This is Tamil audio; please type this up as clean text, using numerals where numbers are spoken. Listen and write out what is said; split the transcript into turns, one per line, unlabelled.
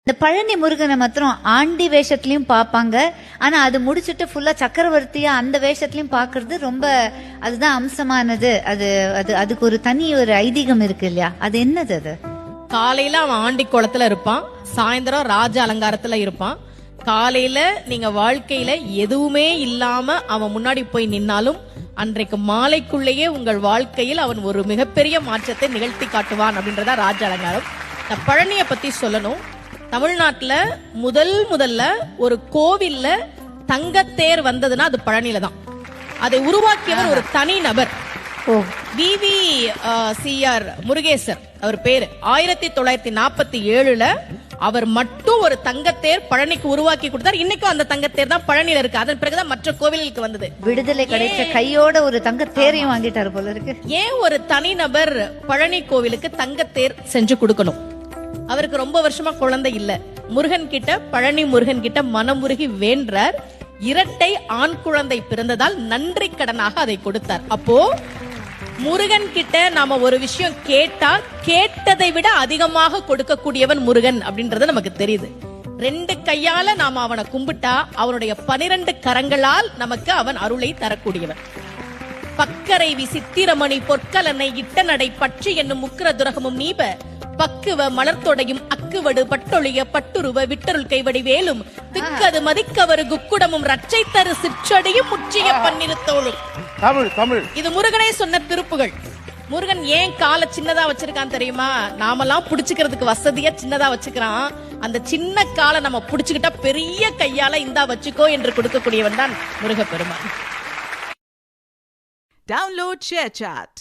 இந்த பழனி முருகனை மாத்திரம் ஆண்டி வேஷத்துலயும் பாப்பாங்க. ஆனா அது முடிச்சுட்டு ஃபுல்லா சக்கரவர்த்தியா அந்த வேஷத்துலயும் பாக்குறது ரொம்ப அதுதான் அம்சமானது. அதுக்கு ஒரு தனி ஒரு ஐதீகம் இருக்கு இல்லையா? அது என்னது? அது
காலையில அவன் ஆண்டி குளத்துல இருப்பான், சாயந்தரம் ராஜ அலங்காரத்துல இருப்பான். காலையில நீங்க வாழ்க்கையில எதுவுமே இல்லாம அவன் முன்னாடி போய் நின்னாலும் அன்றைக்கு மாலைக்குள்ளேயே உங்கள் வாழ்க்கையில் அவன் ஒரு மிகப்பெரிய மாற்றத்தை நிகழ்த்தி காட்டுவான் அப்படின்றதா ராஜ அலங்காரம். நான் பழனிய பத்தி சொல்லணும். தமிழ்நாட்டுல முதல்ல ஒரு கோவில்ல தங்கத்தேர் வந்ததுன்னா அது பழனியில தான். அதை உருவாக்கியவர் ஒரு தனி நபர். VVCR முருகேசர் அவர் பேரு. 1947 அவர் மட்டும் ஒரு தங்கத்தேர் பழனிக்கு உருவாக்கி கொடுத்தார். இன்னைக்கும் அந்த தங்கத்தேர் தான் பழனியில இருக்கு. அதன் பிறகுதான் மற்ற கோவிலுக்கு வந்தது.
விடுதலை கிடைச்ச கையோட ஒரு தங்கத்தேரையும் வாங்கிட்டாரு போல இருக்கு.
ஏன் ஒரு தனி நபர் பழனி கோவிலுக்கு தங்கத்தேர் செஞ்சு கொடுக்கணும்? அவருக்கு ரொம்ப வருஷமா குழந்தை இல்ல. முருகன் கிட்ட, பழனி முருகன் கிட்ட மனமுருகி வேண்டார். இரட்டை ஆண் குழந்தை பிறந்ததால் நன்றி கடனாக அதை கொடுத்தார். அப்போ முருகன் கிட்ட நாம ஒரு விஷயம் கேட்டா கேட்டதை விட அதிகமாக கொடுக்கக்கூடியவன் முருகன் அப்படின்றது நமக்கு தெரியுது. 2 கையால நாம அவனை கும்பிட்டா அவனுடைய 12 கரங்களால் நமக்கு அவன் அருளை தரக்கூடியவன். பக்கரைவி சித்திரமணி பொற்கலனை இட்ட நடை பற்றி என்னும் முக்கிர துரகமும் நீப பக்குவ மலர்த்தொடையும் அக்குவடு பட்டொழிய பட்டுருவ விட்டருள் கைவடி வேலும் திக்கது மதிக்கவரு குக்குடமும் ரச்சை தரு சிற்றடியும் முற்றிய பன்னிருத்தோளும்.
தமிழ்
இது முருகனே சொன்ன திருப்புகள். முருகன் ஏன் காலை சின்னதா வச்சிருக்கான் தெரியுமா? நாமெல்லாம் புடிச்சுக்கிறதுக்கு வசதியா சின்னதா வச்சுக்கிறான். அந்த சின்ன காலை நம்ம புடிச்சுக்கிட்டா பெரிய கையால இந்தா வச்சுக்கோ என்று கொடுக்கக்கூடியவன் தான் முருகப்பெருமான்.
Download ShareChat.